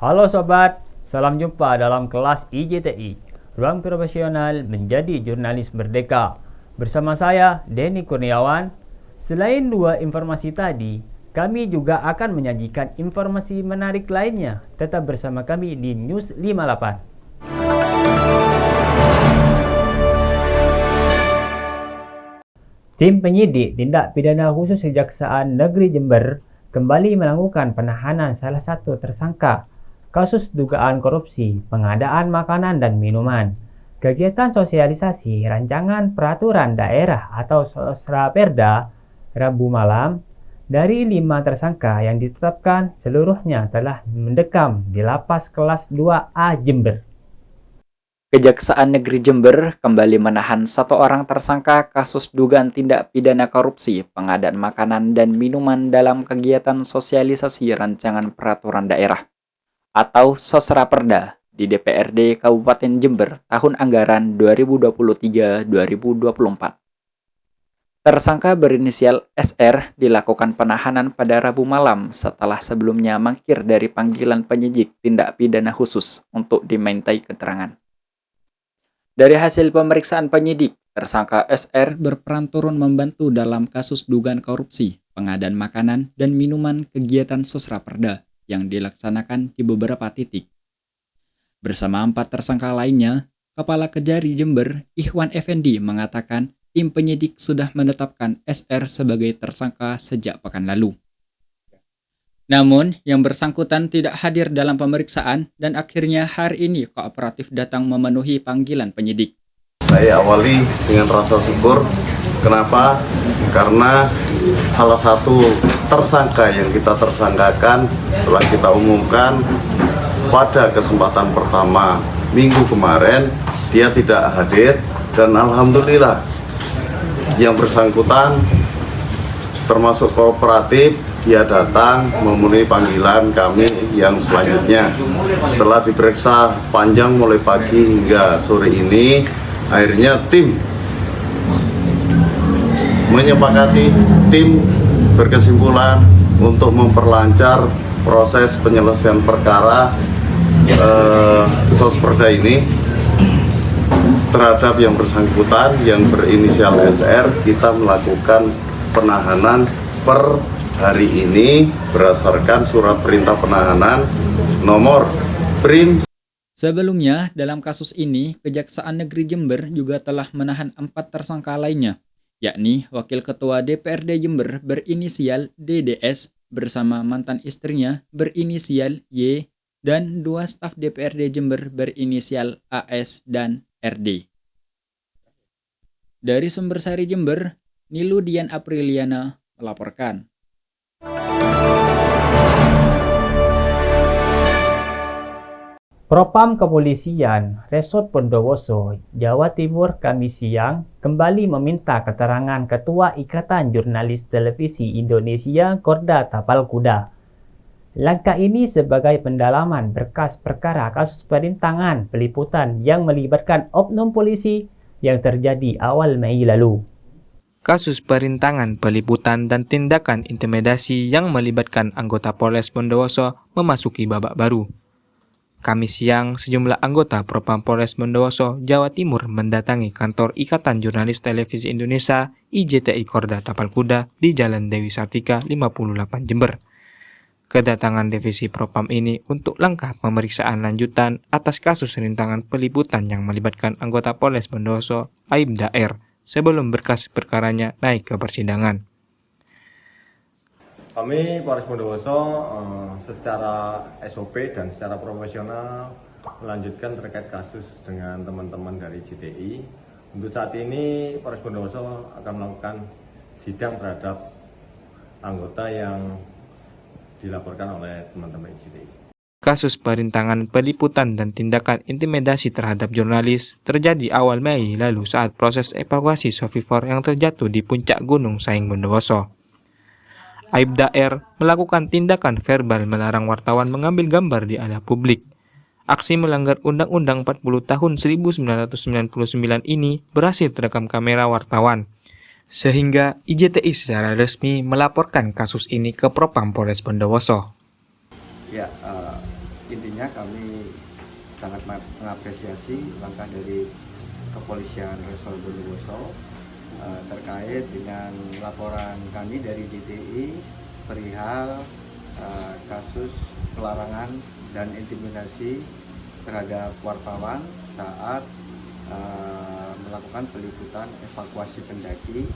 Halo sobat, salam jumpa dalam kelas IJTI, Ruang Profesional Menjadi Jurnalis Merdeka. Bersama saya, Denny Kurniawan. Selain dua informasi tadi, kami juga akan menyajikan informasi menarik lainnya. Tetap bersama kami di News 58. Tim penyidik tindak pidana khusus Kejaksaan Negeri Jember kembali melakukan penahanan salah satu tersangka kasus dugaan korupsi pengadaan makanan dan minuman. Kegiatan sosialisasi rancangan peraturan daerah atau Sosraperda Rabu malam dari 5 tersangka yang ditetapkan seluruhnya telah mendekam di Lapas Kelas 2A Jember. Kejaksaan Negeri Jember kembali menahan satu orang tersangka kasus dugaan tindak pidana korupsi pengadaan makanan dan minuman dalam kegiatan sosialisasi rancangan peraturan daerah atau Sosraperda di DPRD Kabupaten Jember tahun anggaran 2023-2024. Tersangka berinisial SR dilakukan penahanan pada Rabu malam setelah sebelumnya mangkir dari panggilan penyidik tindak pidana khusus untuk dimintai keterangan. Dari hasil pemeriksaan penyidik, tersangka SR berperan turun membantu dalam kasus dugaan korupsi pengadaan makanan dan minuman kegiatan Sosraperda yang dilaksanakan di beberapa titik. Bersama 4 tersangka lainnya, Kepala Kejari Jember, Ikhwan Effendi, mengatakan tim penyidik sudah menetapkan SR sebagai tersangka sejak pekan lalu. Namun, yang bersangkutan tidak hadir dalam pemeriksaan dan akhirnya hari ini kooperatif datang memenuhi panggilan penyidik. Saya awali dengan rasa syukur. Kenapa? Karena salah satu tersangka yang kita tersangkakan telah kita umumkan pada kesempatan pertama minggu kemarin, dia tidak hadir dan alhamdulillah yang bersangkutan termasuk kooperatif dia datang memenuhi panggilan kami yang selanjutnya. Setelah diperiksa panjang mulai pagi hingga sore ini, akhirnya tim menyepakati, tim berkesimpulan untuk memperlancar proses penyelesaian perkara Sosperda ini terhadap yang bersangkutan yang berinisial SR. Kita melakukan penahanan per hari ini berdasarkan surat perintah penahanan nomor PRIM. Sebelumnya, dalam kasus ini, Kejaksaan Negeri Jember juga telah menahan 4 tersangka lainnya, yakni Wakil Ketua DPRD Jember berinisial DDS bersama mantan istrinya berinisial Y dan 2 staf DPRD Jember berinisial AS dan RD. Dari Sumbersari Jember, Nilu Dian Apriliana melaporkan. Propam Kepolisian Resort Bondowoso, Jawa Timur Kamis siang kembali meminta keterangan Ketua Ikatan Jurnalis Televisi Indonesia Korda Tapal Kuda. Langkah ini sebagai pendalaman berkas perkara kasus perintangan peliputan yang melibatkan oknum polisi yang terjadi awal Mei lalu. Kasus perintangan peliputan dan tindakan intimidasi yang melibatkan anggota Polres Bondowoso memasuki babak baru. Kamis siang, sejumlah anggota Propam Polres Bondowoso, Jawa Timur mendatangi kantor Ikatan Jurnalis Televisi Indonesia IJTI Korda Tapal Kuda di Jalan Dewi Sartika 58 Jember. Kedatangan divisi Propam ini untuk langkah pemeriksaan lanjutan atas kasus rintangan peliputan yang melibatkan anggota Polres Bondowoso, Aibda R, sebelum berkas perkaranya naik ke persidangan. Kami Polres Bondowoso secara SOP dan secara profesional melanjutkan terkait kasus dengan teman-teman dari JTI. Untuk saat ini Polres Bondowoso akan melakukan sidang terhadap anggota yang dilaporkan oleh teman-teman JTI. Kasus perintangan peliputan dan tindakan intimidasi terhadap jurnalis terjadi awal Mei lalu saat proses evakuasi Sofifor yang terjatuh di puncak Gunung Saing Bondowoso. Aibda R melakukan tindakan verbal melarang wartawan mengambil gambar di area publik. Aksi melanggar Undang-Undang 40 tahun 1999 ini berhasil terekam kamera wartawan, sehingga IJTI secara resmi melaporkan kasus ini ke Propam Polres Bondowoso. Ya, intinya kami sangat mengapresiasi langkah dari Kepolisian Resor Bondowoso terkait dengan laporan kami dari JTI perihal kasus pelarangan dan intimidasi terhadap wartawan saat melakukan peliputan evakuasi pendaki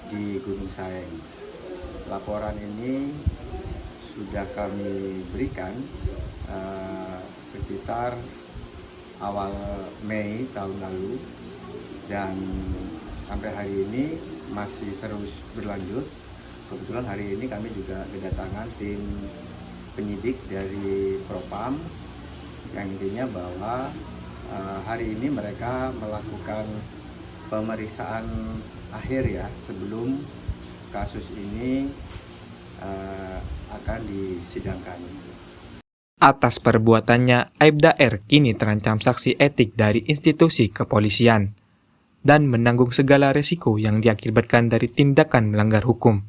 di Gunung Saeng. Laporan ini sudah kami berikan sekitar awal Mei tahun lalu dan sampai hari ini masih terus berlanjut. Kebetulan hari ini kami juga kedatangan tim penyidik dari Propam yang intinya bahwa hari ini mereka melakukan pemeriksaan akhir ya sebelum kasus ini akan disidangkan. Atas perbuatannya, Aibda R kini terancam sanksi etik dari institusi kepolisian dan menanggung segala resiko yang diakibatkan dari tindakan melanggar hukum.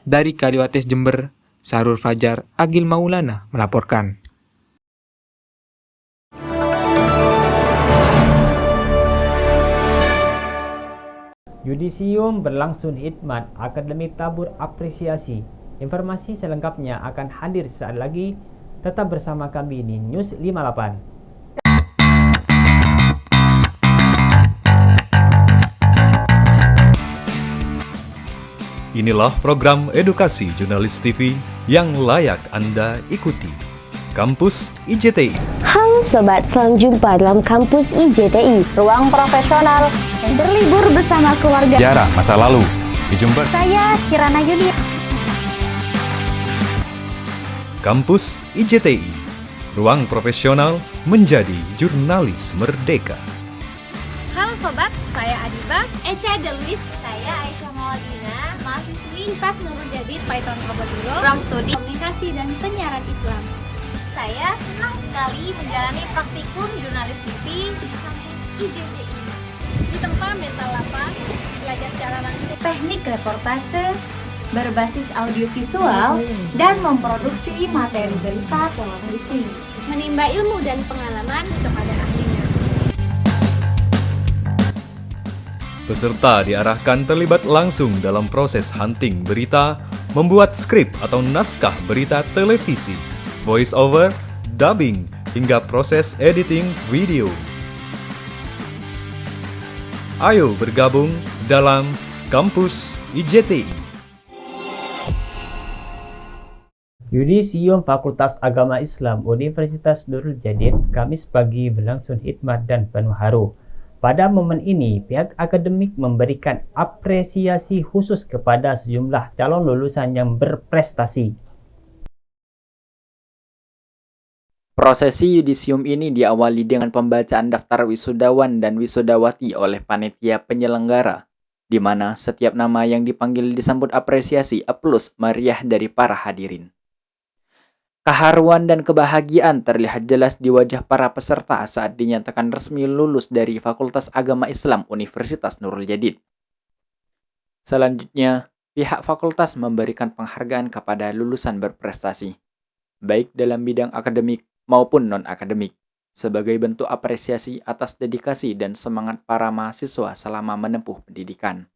Dari Kaliwates Jember, Sarul Fajar, Agil Maulana melaporkan. Yudisium berlangsung khidmat Akademik Tabur Apresiasi. Informasi selengkapnya akan hadir sesaat lagi. Tetap bersama kami di News 58. Inilah program edukasi jurnalis TV yang layak Anda ikuti. Kampus IJTI. Halo Sobat, selamat jumpa dalam Kampus IJTI, ruang profesional yang berlibur bersama keluarga. Sejarah masa lalu di Jember. Saya Kirana Yudi. Kampus IJTI, ruang profesional menjadi jurnalis merdeka. Halo Sobat, saya Adiba, Eca Deluis, saya Aisyah Mawadina, mahasiswi Pas Nurul Jadid Python Probaduro, program studi komunikasi dan penyiaran Islam. Saya senang sekali menjalani praktikum jurnalis TV di kampus IJTI. Di tempat mental lapang, belajar secara langsung teknik reportase, berbasis audiovisual, dan memproduksi materi berita televisi, menimba ilmu dan pengalaman kepada ahlinya. Peserta diarahkan terlibat langsung dalam proses hunting berita, membuat skrip atau naskah berita televisi, voice over, dubbing, hingga proses editing video. Ayo bergabung dalam Kampus IJTI. Yudisium Fakultas Agama Islam Universitas Nurul Jadid Kamis pagi berlangsung khidmat dan penuh haru. Pada momen ini, pihak akademik memberikan apresiasi khusus kepada sejumlah calon lulusan yang berprestasi. Prosesi yudisium ini diawali dengan pembacaan daftar wisudawan dan wisudawati oleh panitia penyelenggara, di mana setiap nama yang dipanggil disambut apresiasi aplaus meriah dari para hadirin. Keharuan dan kebahagiaan terlihat jelas di wajah para peserta saat dinyatakan resmi lulus dari Fakultas Agama Islam Universitas Nurul Jadid. Selanjutnya, pihak fakultas memberikan penghargaan kepada lulusan berprestasi, baik dalam bidang akademik maupun non-akademik, sebagai bentuk apresiasi atas dedikasi dan semangat para mahasiswa selama menempuh pendidikan.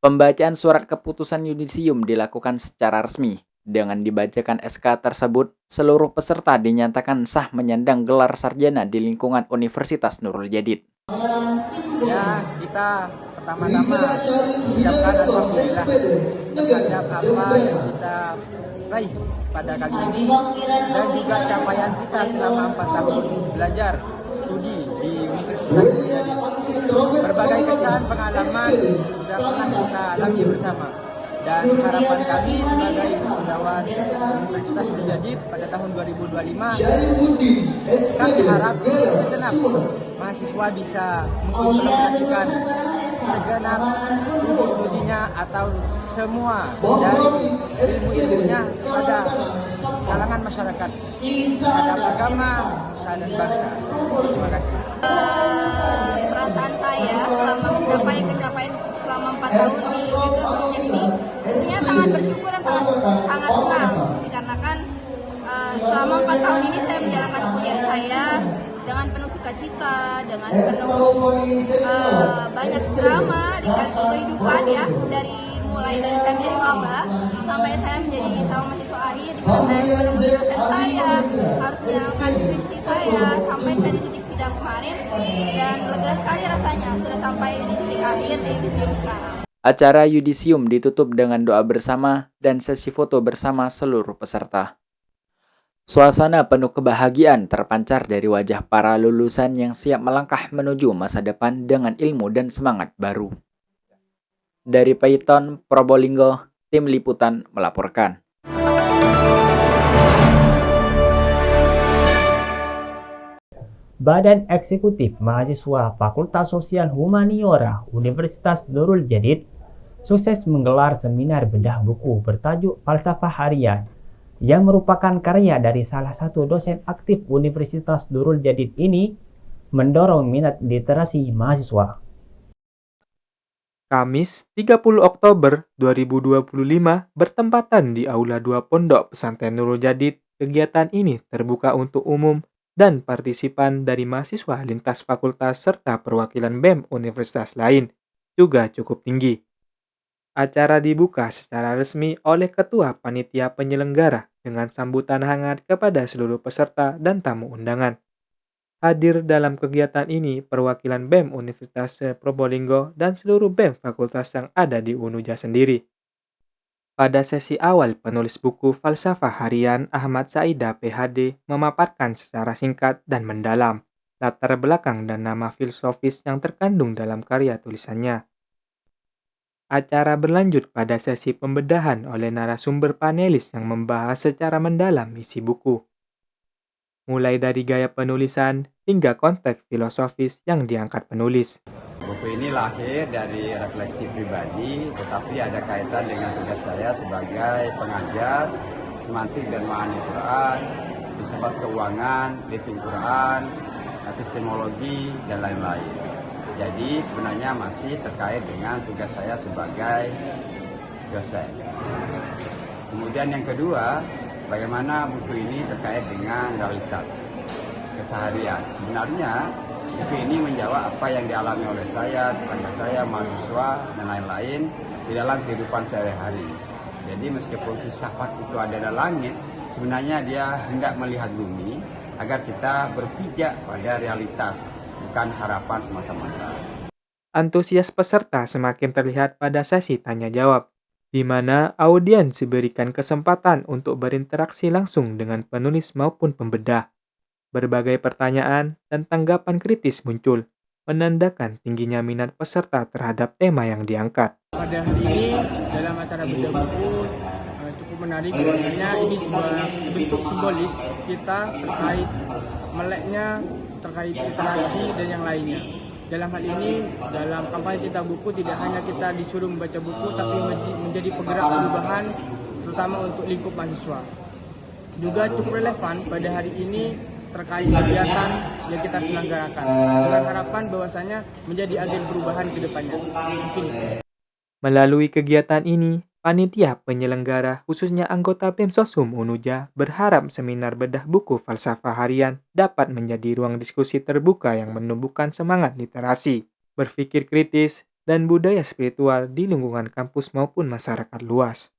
Pembacaan surat keputusan yudisium dilakukan secara resmi. Dengan dibacakan SK tersebut, seluruh peserta dinyatakan sah menyandang gelar sarjana di lingkungan Universitas Nurul Jadid. Ya, kita pertama-tama mengucapkan alhamdulillah terhadap apa yang kita raih pada kali ini dan juga capaian kita selama 4 tahun belajar studi di Universitas Nurul Jadid. Berbagai kesan pengalaman sudah pernah kita alami bersama. Dan harapan kami sebagai wisudawan Universitas Nurul Jadid pada tahun 2025, kami harap segenap mahasiswa bisa mengimplementasikan segenap studi-studinya atau semua dari ilmu-ilmunya pada kalangan masyarakat, terhadap agama, nusa dan bangsa. Terima kasih. Perasaan saya selama mencapai pencapaian selama 4 tahun di Universitas Nurul Jadid ini, tentunya sangat bersyukur dan sangat senang dikarenakan Selama 4 tahun ini saya menjalankan kuliah saya dengan penuh sukacita, dengan penuh banyak drama di kehidupan ya, mulai dari saya menjadi maba sampai saya menjadi sama mahasiswa akhir, di mana saya menemui dosen saya, harus menjalankan skripsi saya sampai saya di titik sidang kemarin, dan lega sekali rasanya sudah sampai di titik akhir di yudisium sekarang. Acara yudisium ditutup dengan doa bersama dan sesi foto bersama seluruh peserta. Suasana penuh kebahagiaan terpancar dari wajah para lulusan yang siap melangkah menuju masa depan dengan ilmu dan semangat baru. Dari Python Probolinggo, tim liputan melaporkan. Badan Eksekutif Mahasiswa Fakultas Sosial Humaniora Universitas Nurul Jadid sukses menggelar seminar bedah buku bertajuk Falsafah Harian yang merupakan karya dari salah satu dosen aktif Universitas Nurul Jadid ini, mendorong minat literasi mahasiswa. Kamis 30 Oktober 2025 bertempatan di Aula 2 Pondok Pesantren Nurul Jadid. Kegiatan ini terbuka untuk umum dan partisipan dari mahasiswa lintas fakultas serta perwakilan BEM universitas lain juga cukup tinggi. Acara dibuka secara resmi oleh Ketua Panitia Penyelenggara dengan sambutan hangat kepada seluruh peserta dan tamu undangan. Hadir dalam kegiatan ini perwakilan BEM Universitas Probolinggo dan seluruh BEM fakultas yang ada di UNUJA sendiri. Pada sesi awal, penulis buku Falsafah Harian Ahmad Saida PhD memaparkan secara singkat dan mendalam latar belakang dan nama filosofis yang terkandung dalam karya tulisannya. Acara berlanjut pada sesi pembedahan oleh narasumber panelis yang membahas secara mendalam isi buku. Mulai dari gaya penulisan hingga konteks filosofis yang diangkat penulis. Buku ini lahir dari refleksi pribadi, tetapi ada kaitan dengan tugas saya sebagai pengajar semantik dan ma'ani Quran, filsafat keuangan, living Quran, epistemologi, dan lain-lain. Jadi sebenarnya masih terkait dengan tugas saya sebagai dosen. Kemudian yang kedua, bagaimana buku ini terkait dengan realitas keseharian. Sebenarnya buku ini menjawab apa yang dialami oleh saya, tetangga saya, mahasiswa, dan lain-lain di dalam kehidupan sehari-hari. Jadi meskipun filsafat itu ada dalam langit, sebenarnya dia hendak melihat bumi agar kita berpijak pada realitas, bukan harapan semata-mata. Antusias peserta semakin terlihat pada sesi tanya-jawab, di mana audiens diberikan kesempatan untuk berinteraksi langsung dengan penulis maupun pembedah. Berbagai pertanyaan dan tanggapan kritis muncul, menandakan tingginya minat peserta terhadap tema yang diangkat. Pada hari ini, dalam acara bedah buku, cukup menarik bahwasanya ini sebuah bentuk simbolis kita terkait meleknya, terkait literasi dan yang lainnya. Dalam hal ini, dalam kampanye Cinta Buku tidak hanya kita disuruh membaca buku, tapi menjadi penggerak perubahan, terutama untuk lingkup mahasiswa. Juga cukup relevan pada hari ini terkait kegiatan yang kita selenggarakan, dengan harapan bahwasanya menjadi agen perubahan ke depannya. Mungkin. Melalui kegiatan ini, panitia penyelenggara khususnya anggota BEM Sosum UNUJA berharap seminar bedah buku Falsafah Harian dapat menjadi ruang diskusi terbuka yang menumbuhkan semangat literasi, berpikir kritis, dan budaya spiritual di lingkungan kampus maupun masyarakat luas.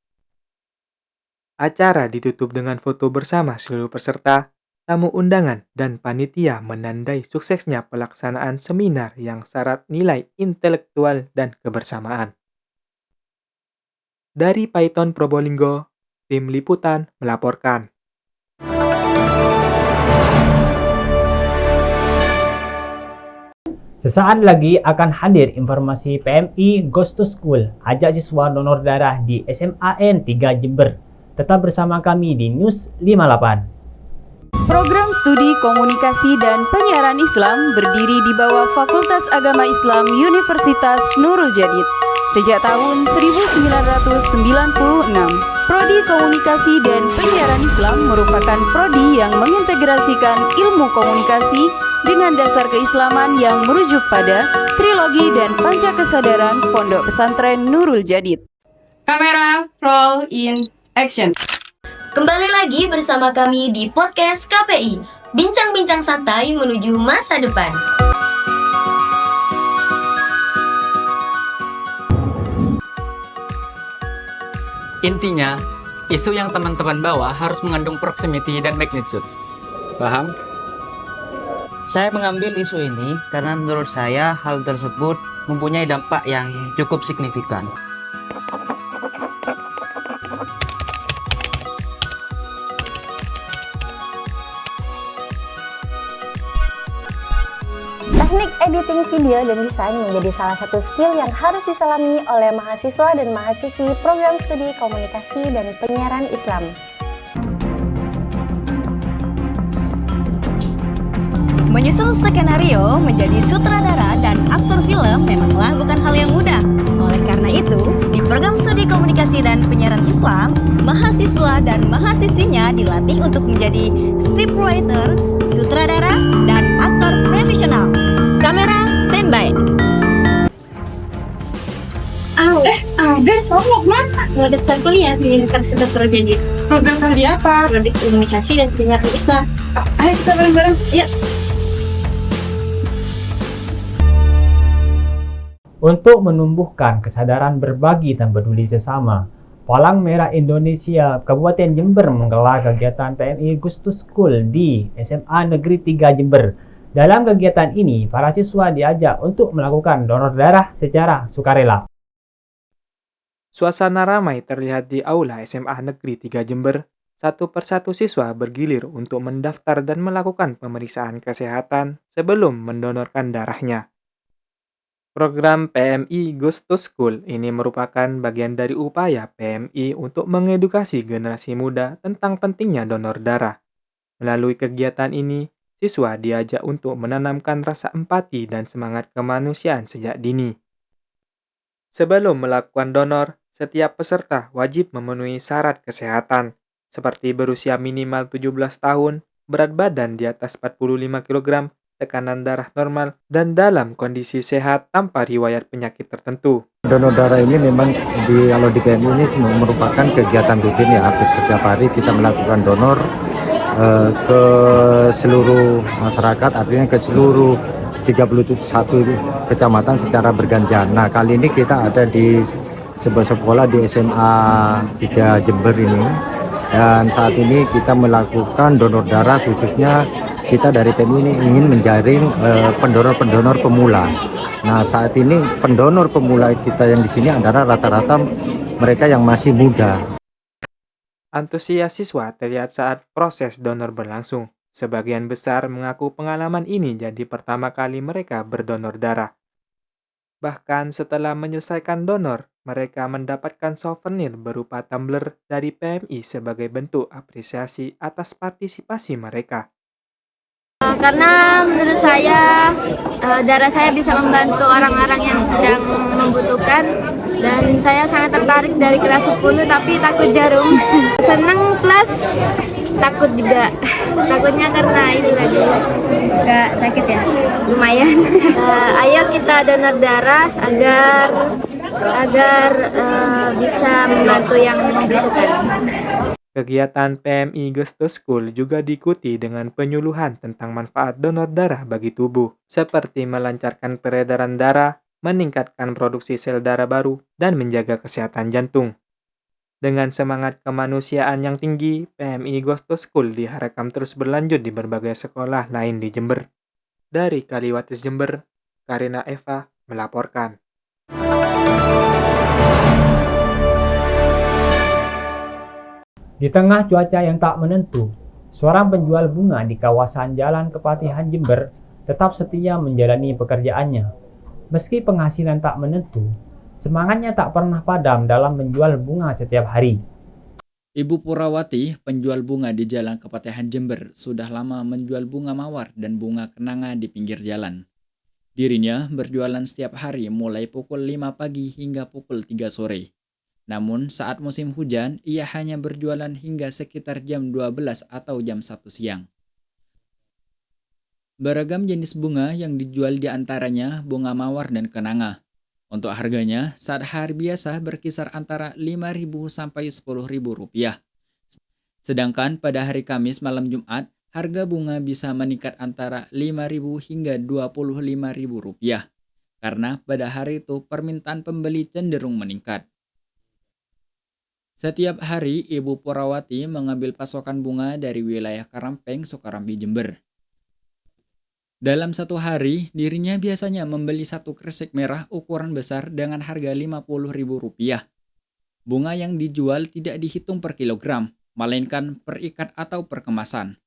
Acara ditutup dengan foto bersama seluruh peserta, tamu undangan, dan panitia menandai suksesnya pelaksanaan seminar yang syarat nilai intelektual dan kebersamaan. Dari Python Probolinggo, tim liputan melaporkan. Sesaat lagi akan hadir informasi PMI Ghost to School, ajak siswa donor darah di SMAN 3 Jember. Tetap bersama kami di News 58. Program Studi Komunikasi dan Penyiaran Islam berdiri di bawah Fakultas Agama Islam Universitas Nurul Jadid sejak tahun 1996. Prodi Komunikasi dan Penyiaran Islam merupakan prodi yang mengintegrasikan ilmu komunikasi dengan dasar keislaman yang merujuk pada trilogi dan panca kesadaran Pondok Pesantren Nurul Jadid. Kamera, roll in action. Kembali lagi bersama kami di podcast KPI, bincang-bincang santai menuju masa depan. Intinya, isu yang teman-teman bawa harus mengandung proximity dan magnitude. Paham? Saya mengambil isu ini karena menurut saya hal tersebut mempunyai dampak yang cukup signifikan. Teknik editing video dan desain menjadi salah satu skill yang harus diselami oleh mahasiswa dan mahasiswi program studi komunikasi dan penyiaran Islam. Menyusun skenario, menjadi sutradara dan aktor film memanglah bukan hal yang mudah. Oleh karena itu, di program studi komunikasi dan penyiaran Islam, mahasiswa dan mahasiswinya dilatih untuk menjadi scriptwriter, sutradara, dan aktor profesional. Kamera standby. Ada mau kemana? Mau daftar kuliah di Universitas Sarjana. Program studi apa? Studi komunikasi dan penyiaran Islam. Ayo kita bareng-bareng, yuk. Untuk menumbuhkan kesadaran berbagi dan peduli sesama, Palang Merah Indonesia Kabupaten Jember menggelar kegiatan PMI Gustus School di SMA Negeri 3 Jember. Dalam kegiatan ini, para siswa diajak untuk melakukan donor darah secara sukarela. Suasana ramai terlihat di Aula SMA Negeri 3 Jember. Satu persatu siswa bergilir untuk mendaftar dan melakukan pemeriksaan kesehatan sebelum mendonorkan darahnya. Program PMI Gustus School ini merupakan bagian dari upaya PMI untuk mengedukasi generasi muda tentang pentingnya donor darah. Melalui kegiatan ini, siswa diajak untuk menanamkan rasa empati dan semangat kemanusiaan sejak dini. Sebelum melakukan donor, setiap peserta wajib memenuhi syarat kesehatan, seperti berusia minimal 17 tahun, berat badan di atas 45 kg, tekanan darah normal, dan dalam kondisi sehat tanpa riwayat penyakit tertentu. Donor darah ini memang kalau di PMI ini merupakan kegiatan rutin ya, hampir setiap hari kita melakukan donor ke seluruh masyarakat, artinya ke seluruh 31 kecamatan secara bergantian. Nah, kali ini kita ada di sebuah sekolah di SMA 3 Jember ini, dan saat ini kita melakukan donor darah, khususnya kita dari PMI ini ingin menjaring pendonor-pendonor pemula. Nah, saat ini pendonor pemula kita yang di sini adalah rata-rata mereka yang masih muda. Antusias siswa terlihat saat proses donor berlangsung. Sebagian besar mengaku pengalaman ini jadi pertama kali mereka berdonor darah. Bahkan setelah menyelesaikan donor, mereka mendapatkan souvenir berupa tumbler dari PMI sebagai bentuk apresiasi atas partisipasi mereka. Karena menurut saya darah saya bisa membantu orang-orang yang sedang membutuhkan, dan saya sangat tertarik dari kelas 10 tapi takut jarum. Senang plus takut juga. Takutnya karena ini lagi nggak sakit ya, lumayan. Ayo kita donor darah agar bisa membantu yang membutuhkan. Kegiatan PMI Gustus School juga diikuti dengan penyuluhan tentang manfaat donor darah bagi tubuh, seperti melancarkan peredaran darah, meningkatkan produksi sel darah baru, dan menjaga kesehatan jantung. Dengan semangat kemanusiaan yang tinggi, PMI Gustus School diharapkan terus berlanjut di berbagai sekolah lain di Jember. Dari Kaliwates Jember, Karina Eva melaporkan. Di tengah cuaca yang tak menentu, seorang penjual bunga di kawasan Jalan Kepatihan Jember tetap setia menjalani pekerjaannya. Meski penghasilan tak menentu, semangatnya tak pernah padam dalam menjual bunga setiap hari. Ibu Purawati, penjual bunga di Jalan Kepatihan Jember, sudah lama menjual bunga mawar dan bunga kenanga di pinggir jalan. Dirinya berjualan setiap hari mulai pukul 5 pagi hingga pukul 3 sore. Namun saat musim hujan, ia hanya berjualan hingga sekitar jam 12 atau jam 1 siang. Beragam jenis bunga yang dijual di antaranya bunga mawar dan kenanga. Untuk harganya, saat hari biasa berkisar antara Rp5.000 sampai Rp10.000. Sedangkan pada hari Kamis malam Jumat, harga bunga bisa meningkat antara Rp5.000 hingga Rp25.000 karena pada hari itu permintaan pembeli cenderung meningkat. Setiap hari, Ibu Purawati mengambil pasokan bunga dari wilayah Karampeng, Sukarambi, Jember. Dalam satu hari, dirinya biasanya membeli satu kresek merah ukuran besar dengan harga Rp50.000. Bunga yang dijual tidak dihitung per kilogram, melainkan per ikat atau per kemasan.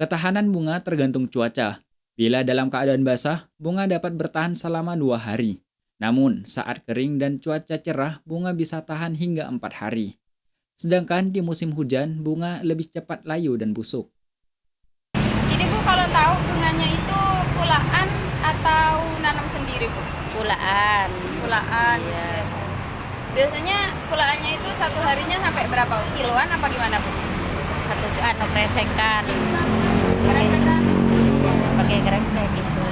Ketahanan bunga tergantung cuaca. Bila dalam keadaan basah, bunga dapat bertahan selama 2 hari. Namun, saat kering dan cuaca cerah, bunga bisa tahan hingga 4 hari. Sedangkan di musim hujan, bunga lebih cepat layu dan busuk. Jadi Bu, kalau tahu bunganya itu kulaan atau nanam sendiri Bu? Kulaan. Kulaan. Ya, Bu. Biasanya kulaannya itu satu harinya sampai berapa? Kiloan apa gimana Bu? Satu kresekan. Kresekan? Ya, pakai kresek gitu.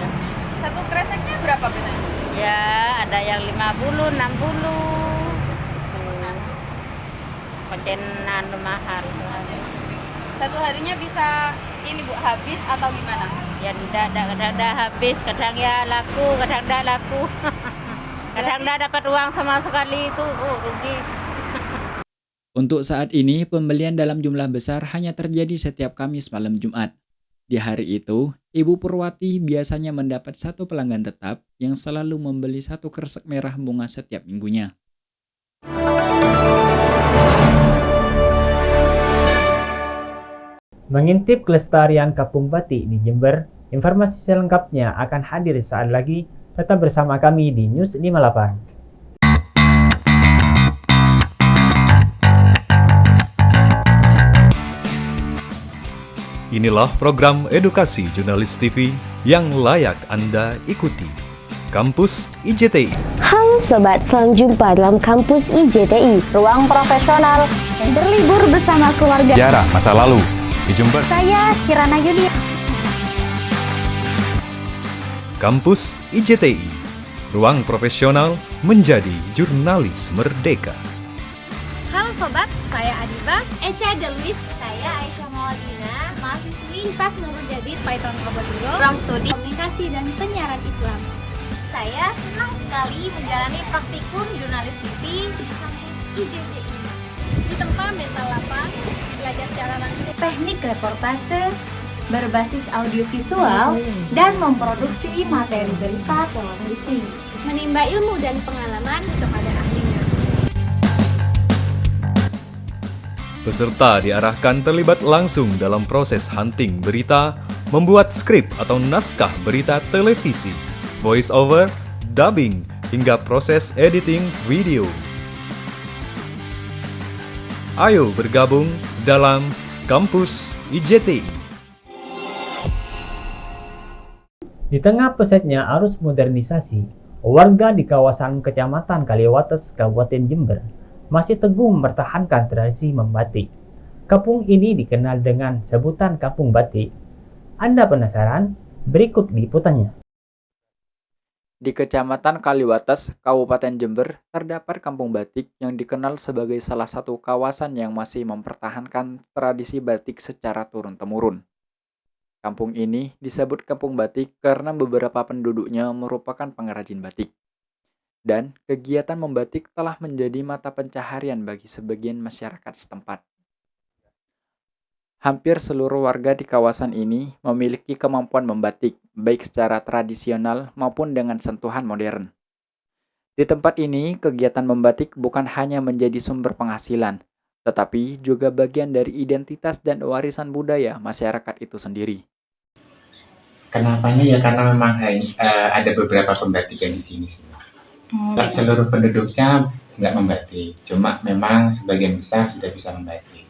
Satu kreseknya berapa biasanya? Ya, ada yang 50, 60. Pancen mahal. Satu harinya bisa ini Bu habis atau gimana? Ya kadang habis, kadang ya laku, kadang tidak laku. Kadang tidak dapat uang sama sekali itu, rugi. Untuk saat ini, pembelian dalam jumlah besar hanya terjadi setiap Kamis malam Jumat. Di hari itu, Ibu Purwati biasanya mendapat satu pelanggan tetap yang selalu membeli satu kresek merah bunga setiap minggunya. Mengintip kelestarian Kampung Batik di Jember, informasi selengkapnya akan hadir saat lagi. Tetap bersama kami di News 58. Inilah program edukasi jurnalis TV yang layak Anda ikuti. Kampus IJTI. Halo Sobat, selamat jumpa dalam Kampus IJTI, ruang profesional berlibur bersama keluarga. Sejarah masa lalu di Jember. Saya Kirana Yuni. Kampus IJTI, ruang profesional menjadi jurnalis merdeka. Halo Sobat, saya Adiba, Echa Delwis, saya Aisyah Mawadina, mahasiswi Pas Nurul Jadid Python Robotiro, program studi komunikasi dan penyiaran Islam. Saya senang sekali menjalani praktikum jurnalis TV di kampus IJTI. Di tempat mental lapang, belajar secara langsung teknik reportase, berbasis audiovisual, dan memproduksi materi berita televisi. Menimba ilmu dan pengalaman kepada ahlinya. Peserta diarahkan terlibat langsung dalam proses hunting berita, membuat skrip atau naskah berita televisi, voice over, dubbing, hingga proses editing video. Ayo bergabung dalam Kampus IJTI. Di tengah pesatnya arus modernisasi, warga di kawasan Kecamatan Kaliwates, Kabupaten Jember masih teguh mempertahankan tradisi membatik. Kampung ini dikenal dengan sebutan Kampung Batik. Anda penasaran? Berikut liputannya. Di Kecamatan Kaliwates, Kabupaten Jember, terdapat Kampung Batik yang dikenal sebagai salah satu kawasan yang masih mempertahankan tradisi batik secara turun-temurun. Kampung ini disebut Kampung Batik karena beberapa penduduknya merupakan pengrajin batik. Dan kegiatan membatik telah menjadi mata pencaharian bagi sebagian masyarakat setempat. Hampir seluruh warga di kawasan ini memiliki kemampuan membatik, baik secara tradisional maupun dengan sentuhan modern. Di tempat ini, kegiatan membatik bukan hanya menjadi sumber penghasilan, tetapi juga bagian dari identitas dan warisan budaya masyarakat itu sendiri. Kenapanya ya karena memang ada beberapa pembatikan di sini sih. Seluruh penduduknya nggak membatik, cuma memang sebagian besar sudah bisa membatik.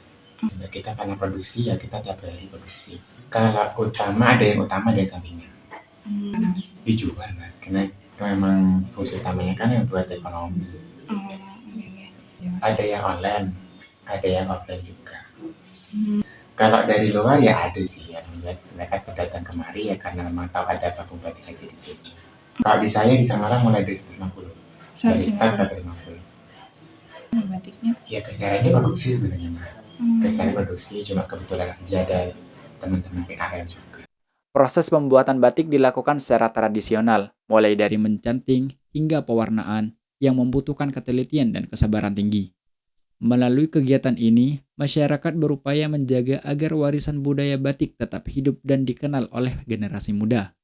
Kita karena produksi ya kita tiap hari produksi. Kalau utama ada yang utama ada yang sampingnya. Dijual Mbak, karena memang fungsi utamanya kan yang buat ekonomi. Ada yang online, ada yang offline juga. Kalau dari luar ya ada sih ya, mereka datang kemari ya karena memang tahu ada Kampung Batik aja di sini. Kalau di saya di Semarang mulai dari 150, dari start 150. Batiknya? Ya kesehariannya produksi sebenarnya Mbak. Saya produksi, cuma kebetulan aja ada teman-teman PKL juga. Proses pembuatan batik dilakukan secara tradisional, mulai dari mencanting hingga pewarnaan yang membutuhkan ketelitian dan kesabaran tinggi. Melalui kegiatan ini, masyarakat berupaya menjaga agar warisan budaya batik tetap hidup dan dikenal oleh generasi muda.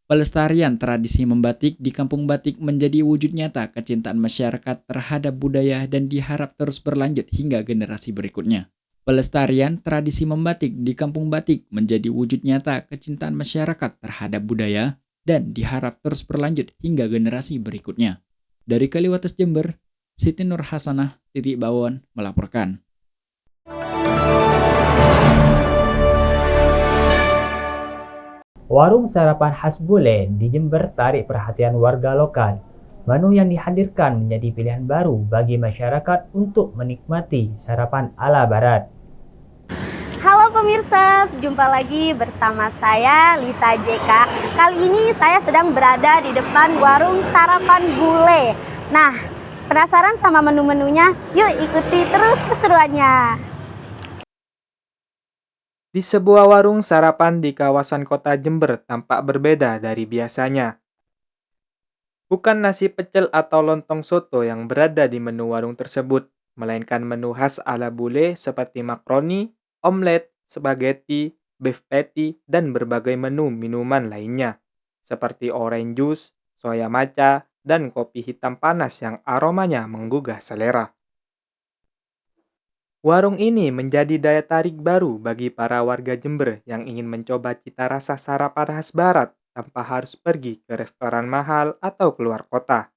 Pelestarian tradisi membatik di Kampung Batik menjadi wujud nyata kecintaan masyarakat terhadap budaya dan diharap terus berlanjut hingga generasi berikutnya. Pelestarian tradisi membatik di Kampung Batik menjadi wujud nyata kecintaan masyarakat terhadap budaya dan diharap terus berlanjut hingga generasi berikutnya. Dari Kaliwates Jember, Siti Nur Hasanah, Titik Bawon melaporkan. Warung sarapan khas bule di Jember tarik perhatian warga lokal. Menu yang dihadirkan menjadi pilihan baru bagi masyarakat untuk menikmati sarapan ala barat. Halo pemirsa, jumpa lagi bersama saya Lisa JK. Kali ini saya sedang berada di depan warung sarapan bule. Nah, penasaran sama menu-menunya? Yuk ikuti terus keseruannya. Di sebuah warung sarapan di kawasan kota Jember tampak berbeda dari biasanya. Bukan nasi pecel atau lontong soto yang berada di menu warung tersebut, melainkan menu khas ala bule seperti makaroni, omelet, spaghetti, beef patty, dan berbagai menu minuman lainnya, seperti orange juice, soya matcha, dan kopi hitam panas yang aromanya menggugah selera. Warung ini menjadi daya tarik baru bagi para warga Jember yang ingin mencoba cita rasa sarapan khas barat tanpa harus pergi ke restoran mahal atau keluar kota.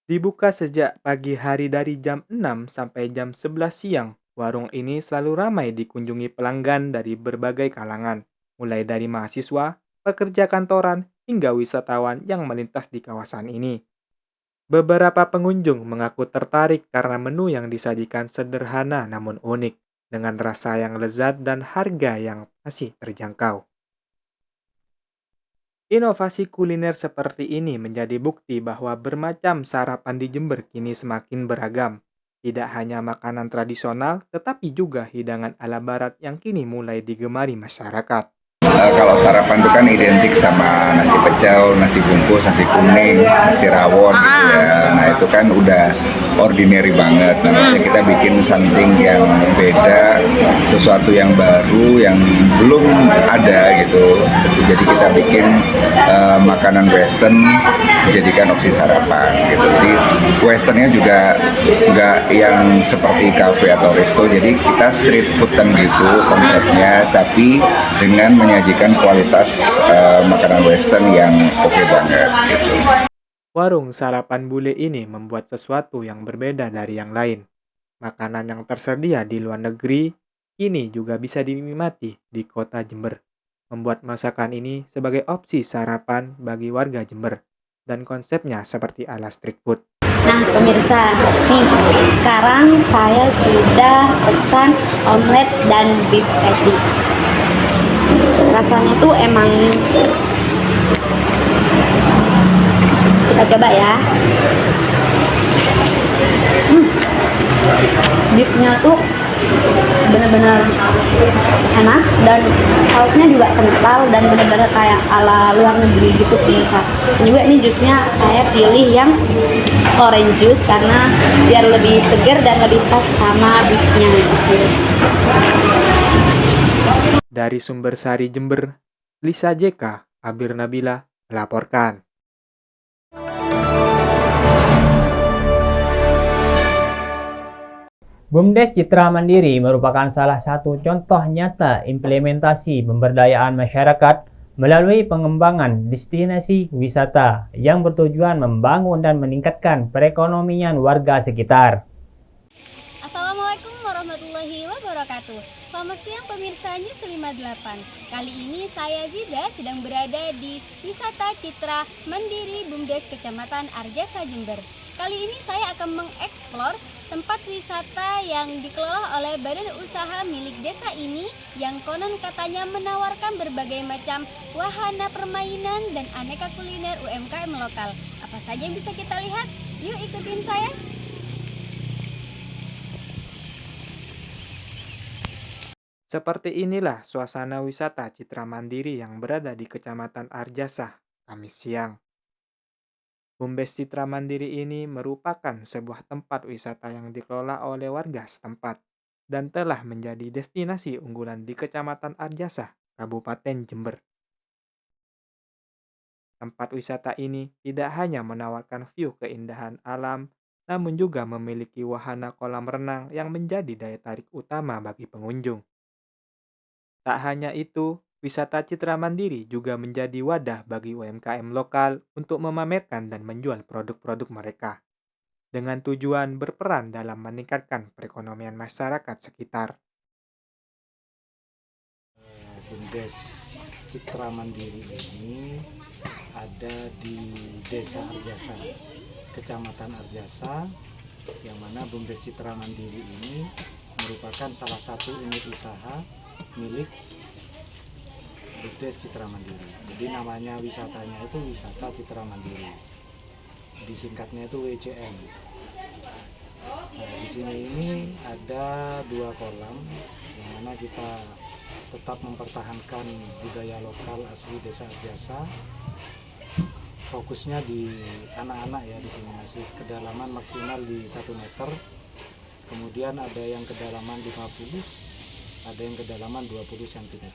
Dibuka sejak pagi hari dari jam 6 sampai jam 11 siang, warung ini selalu ramai dikunjungi pelanggan dari berbagai kalangan, mulai dari mahasiswa, pekerja kantoran, hingga wisatawan yang melintas di kawasan ini. Beberapa pengunjung mengaku tertarik karena menu yang disajikan sederhana namun unik, dengan rasa yang lezat dan harga yang masih terjangkau. Inovasi kuliner seperti ini menjadi bukti bahwa bermacam sarapan di Jember kini semakin beragam. Tidak hanya makanan tradisional, tetapi juga hidangan ala barat yang kini mulai digemari masyarakat. Kalau sarapan itu kan identik sama nasi pecel, nasi bungkus, nasi kuning, nasi rawon gitu ya. Nah itu kan udah ordinary banget. Nah maksudnya kita bikin something yang beda, sesuatu yang baru yang belum ada gitu. Jadi kita bikin makanan western dijadikan opsi sarapan gitu. Jadi westernnya juga nggak yang seperti cafe atau resto. Jadi kita street foodan gitu konsepnya, tapi dengan menyajikan kualitas makanan western yang oke banget gitu. Warung sarapan bule ini membuat sesuatu yang berbeda dari yang lain. Makanan yang tersedia di luar negeri kini juga bisa dinikmati di kota Jember, membuat masakan ini sebagai opsi sarapan bagi warga Jember, dan konsepnya seperti ala street food. Nah pemirsa, nih sekarang saya sudah pesan omelet dan beef patty. Rasanya tuh emang, kita coba ya. Beefnya tuh bener-bener enak dan sausnya juga kental dan bener-bener kayak ala luar negeri gitu pemirsa. Dan juga ini jusnya saya pilih yang orange juice karena biar lebih segar dan lebih pas sama beefnya gitu. Dari Sumbersari Jember, Lisa JK, Abir Nabila melaporkan. BUMDes Citra Mandiri merupakan salah satu contoh nyata implementasi pemberdayaan masyarakat melalui pengembangan destinasi wisata yang bertujuan membangun dan meningkatkan perekonomian warga sekitar. Assalamualaikum warahmatullahi wabarakatuh. Selamat siang pemirsa News 58. Kali ini saya Zida sedang berada di Wisata Citra Mandiri BUMDes Kecamatan Arjasa Jember. Kali ini saya akan mengeksplor tempat wisata yang dikelola oleh badan usaha milik desa ini yang konon katanya menawarkan berbagai macam wahana permainan dan aneka kuliner UMKM lokal. Apa saja yang bisa kita lihat? Yuk ikutin saya. Seperti inilah suasana wisata Citra Mandiri yang berada di Kecamatan Arjasa, Kamis siang. Bumdes Citra Mandiri ini merupakan sebuah tempat wisata yang dikelola oleh warga setempat dan telah menjadi destinasi unggulan di Kecamatan Arjasa, Kabupaten Jember. Tempat wisata ini tidak hanya menawarkan view keindahan alam, namun juga memiliki wahana kolam renang yang menjadi daya tarik utama bagi pengunjung. Tak hanya itu, wisata Citra Mandiri juga menjadi wadah bagi UMKM lokal untuk memamerkan dan menjual produk-produk mereka, dengan tujuan berperan dalam meningkatkan perekonomian masyarakat sekitar. Bumdes Citra Mandiri ini ada di Desa Arjasa, Kecamatan Arjasa, yang mana Bumdes Citra Mandiri ini merupakan salah satu unit usaha milik Bumdes Citra Mandiri. Jadi namanya wisatanya itu Wisata Citra Mandiri. Disingkatnya itu WCM. Nah, di sini ini ada 2 kolam yang mana kita tetap mempertahankan budaya lokal asli Desa Arjasa. Fokusnya di anak-anak ya, di sini masih kedalaman maksimal di 1 meter. Kemudian ada yang kedalaman 50, ada yang kedalaman 20 cm.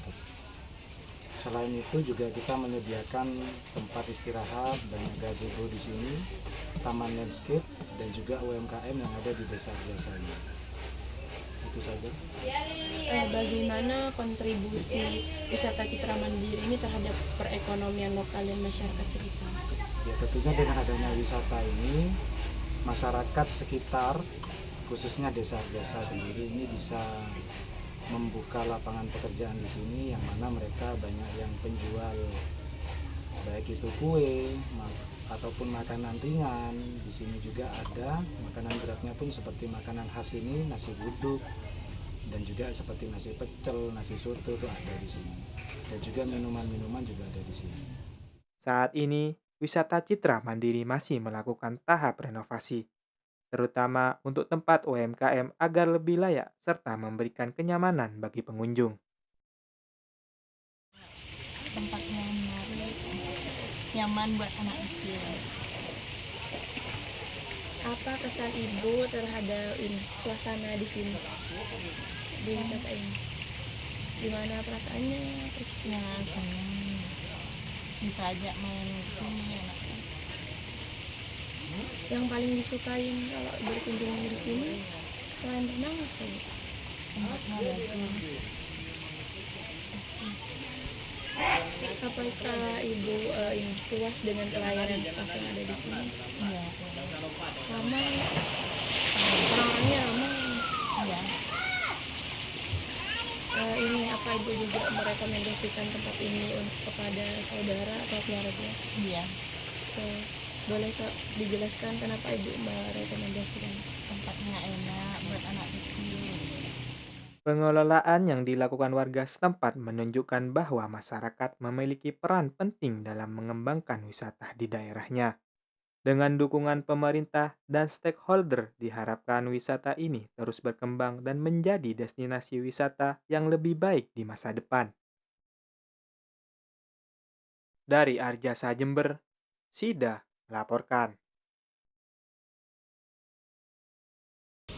Selain itu juga kita menyediakan tempat istirahat, banyak gazebo di sini, taman landscape, dan juga UMKM yang ada di Desa Arjasa ini. Itu saja. Bagaimana kontribusi wisata Citra Mandiri ini terhadap perekonomian lokal dan masyarakat sekitar? Ya, tentunya dengan adanya wisata ini, masyarakat sekitar, khususnya Desa Arjasa sendiri ini bisa membuka lapangan pekerjaan di sini, yang mana mereka banyak yang penjual baik itu kue ataupun makanan ringan. Di sini juga ada makanan beratnya pun seperti makanan khas ini, nasi buduk, dan juga seperti nasi pecel, nasi soto itu ada di sini. Dan juga minuman-minuman juga ada di sini. Saat ini, wisata Citra Mandiri masih melakukan tahap renovasi, terutama untuk tempat UMKM agar lebih layak serta memberikan kenyamanan bagi pengunjung. Tempatnya menarik, nyaman buat anak kecil. Apa kesan Ibu terhadap suasana di sini, di wisata ini? Gimana perasaannya? Ya, senang. Bisa ajak main ke sini enaknya. Yang paling disukain kalau berkunjung di sini selain renang apa? Tempatnya bagus. Apakah Ibu puas dengan pelayanan staf yang ada di sini? Iya. Ramai, orang-orangnya ramai. Iya. Ini apa Ibu juga merekomendasikan tempat ini kepada saudara atau keluarga? Iya. Boleh dijelaskan kenapa Ibu merekomendasikan? Tempatnya enak buat anak kecil. Pengelolaan yang dilakukan warga setempat menunjukkan bahwa masyarakat memiliki peran penting dalam mengembangkan wisata di daerahnya. Dengan dukungan pemerintah dan stakeholder, diharapkan wisata ini terus berkembang dan menjadi destinasi wisata yang lebih baik di masa depan. Dari Arjasa Jember, Sida melaporkan.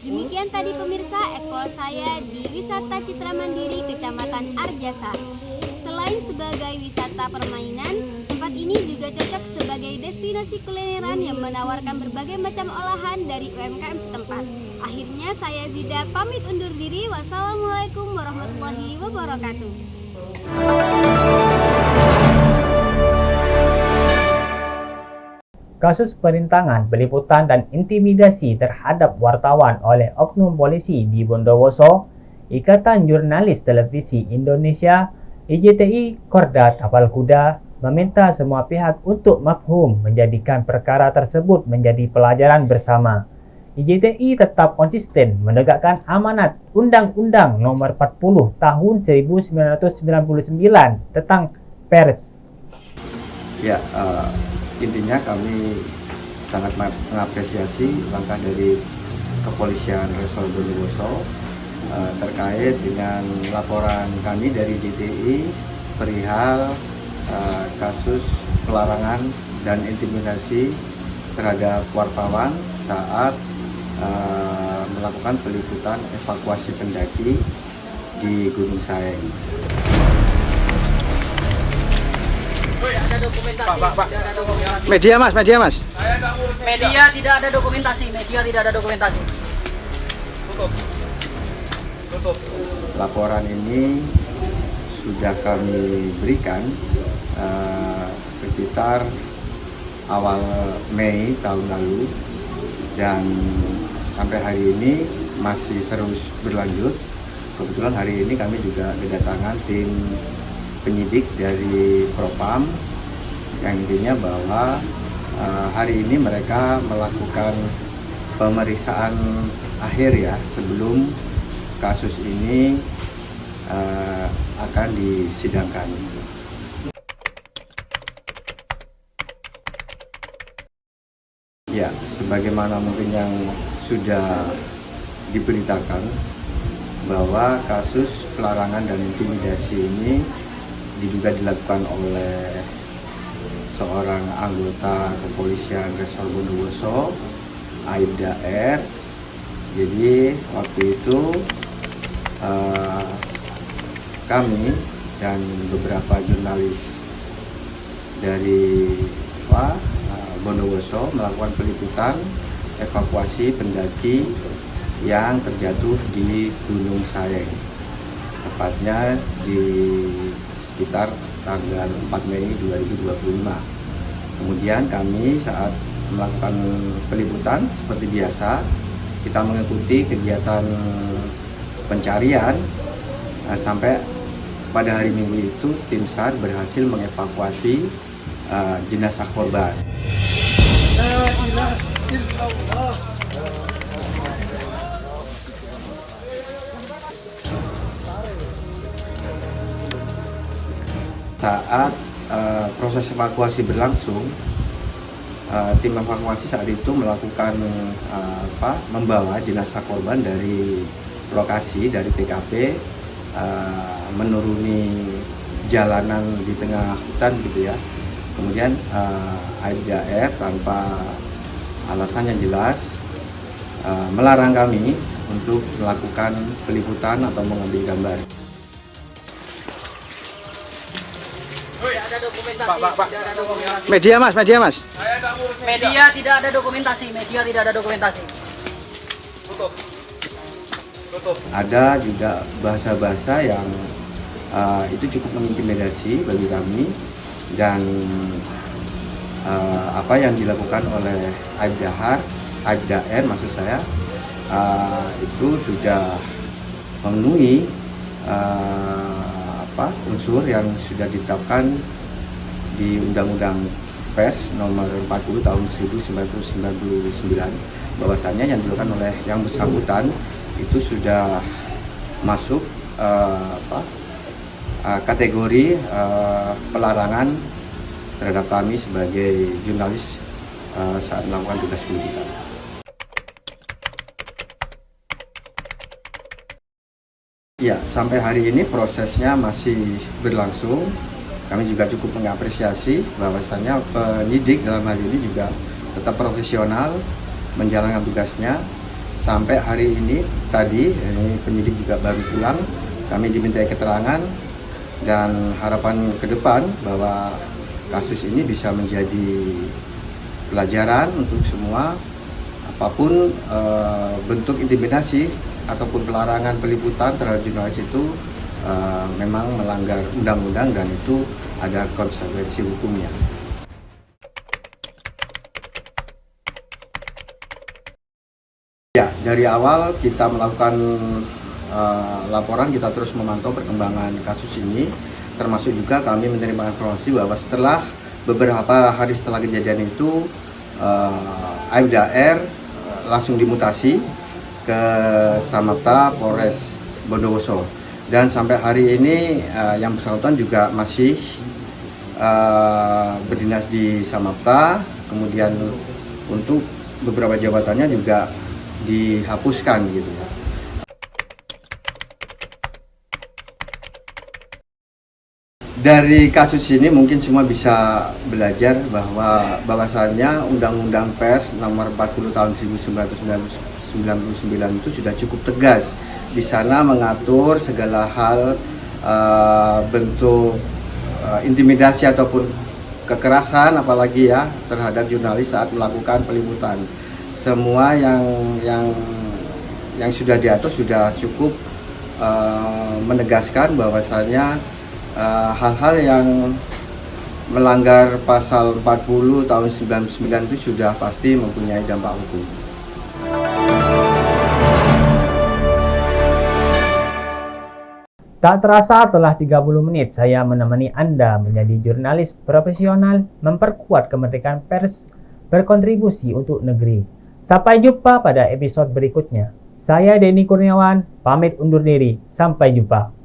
Demikian tadi pemirsa ekspor saya di Wisata Citra Mandiri Kecamatan Arjasa. Selain sebagai wisata permainan, tempat ini juga cocok sebagai destinasi kulineran yang menawarkan berbagai macam olahan dari UMKM setempat. Akhirnya saya Zida pamit undur diri. Wassalamualaikum warahmatullahi wabarakatuh. Kasus perintangan, peliputan, dan intimidasi terhadap wartawan oleh oknum polisi di Bondowoso, Ikatan Jurnalis Televisi Indonesia, IJTI Korda Tapal Kuda, meminta semua pihak untuk mafhum menjadikan perkara tersebut menjadi pelajaran bersama. IJTI tetap konsisten menegakkan amanat Undang-Undang Nomor 40 Tahun 1999 tentang pers. Ya, intinya kami sangat mengapresiasi langkah dari Kepolisian Resor Bondowoso terkait dengan laporan kami dari DTI perihal kasus pelarangan dan intimidasi terhadap wartawan saat melakukan peliputan evakuasi pendaki di Gunung Saeng. Pak. Media mas. Media tidak ada dokumentasi. Tutup. Laporan ini sudah kami berikan sekitar awal Mei tahun lalu dan sampai hari ini masih terus berlanjut. Kebetulan hari ini kami juga kedatangan tim penyidik dari Propam yang intinya bahwa hari ini mereka melakukan pemeriksaan akhir ya sebelum kasus ini akan disidangkan. Ya, sebagaimana mungkin yang sudah diberitakan bahwa kasus pelarangan dan intimidasi ini diduga dilakukan oleh seorang anggota kepolisian Resor Bondowoso, Aibda R. Jadi waktu itu kami dan beberapa jurnalis dari Bondowoso melakukan peliputan evakuasi pendaki yang terjatuh di Gunung Saeng, tepatnya di sekitar tanggal 4 Mei 2025. Kemudian kami saat melakukan peliputan seperti biasa, kita mengikuti kegiatan pencarian sampai pada hari Minggu itu tim SAR berhasil mengevakuasi jenazah korban. Saat proses evakuasi berlangsung, tim evakuasi saat itu melakukan membawa jenazah korban dari lokasi, dari TKP, menuruni jalanan di tengah hutan gitu ya. Kemudian Aibda R tanpa alasan yang jelas melarang kami untuk melakukan peliputan atau mengambil gambar. Pak. Media mas. Media tidak ada dokumentasi. Tutup. Ada juga bahasa-bahasa yang itu cukup mengintimidasi bagi kami dan apa yang dilakukan oleh Aibda R maksud saya itu sudah memenuhi unsur yang sudah ditetapkan di Undang-Undang Pers nomor 40 tahun 1999 bahwasanya yang dilakukan oleh yang bersangkutan itu sudah masuk kategori pelarangan terhadap kami sebagai jurnalis saat melakukan tugas peliputan. Ya, sampai hari ini prosesnya masih berlangsung. Kami juga cukup mengapresiasi bahwasannya penyidik dalam hal ini juga tetap profesional menjalankan tugasnya. Sampai hari ini tadi ini penyidik juga baru pulang, kami dimintai keterangan dan harapan ke depan bahwa kasus ini bisa menjadi pelajaran untuk semua. Apapun bentuk intimidasi ataupun pelarangan peliputan terhadap jurnalis itu memang melanggar undang-undang dan itu ada konsekuensi hukumnya. Ya, dari awal kita melakukan laporan, kita terus memantau perkembangan kasus ini, termasuk juga kami menerima informasi bahwa setelah beberapa hari setelah kejadian itu Aibda R langsung dimutasi ke Samapta Polres Bondowoso dan sampai hari ini yang bersangkutan juga masih berdinas di Samapta, kemudian untuk beberapa jabatannya juga dihapuskan gitu ya. Dari kasus ini mungkin semua bisa belajar bahwasannya Undang-Undang Pers Nomor 40 Tahun 1999 itu sudah cukup tegas. Di sana mengatur segala hal bentuk intimidasi ataupun kekerasan, apalagi ya terhadap jurnalis saat melakukan peliputan. Semua yang sudah diatur sudah cukup menegaskan bahwasannya hal-hal yang melanggar pasal 40 tahun 99 itu sudah pasti mempunyai dampak hukum. Tak terasa telah 30 menit saya menemani Anda menjadi jurnalis profesional, memperkuat kemerdekaan pers, berkontribusi untuk negeri. Sampai jumpa pada episode berikutnya. Saya Denny Kurniawan, pamit undur diri. Sampai jumpa.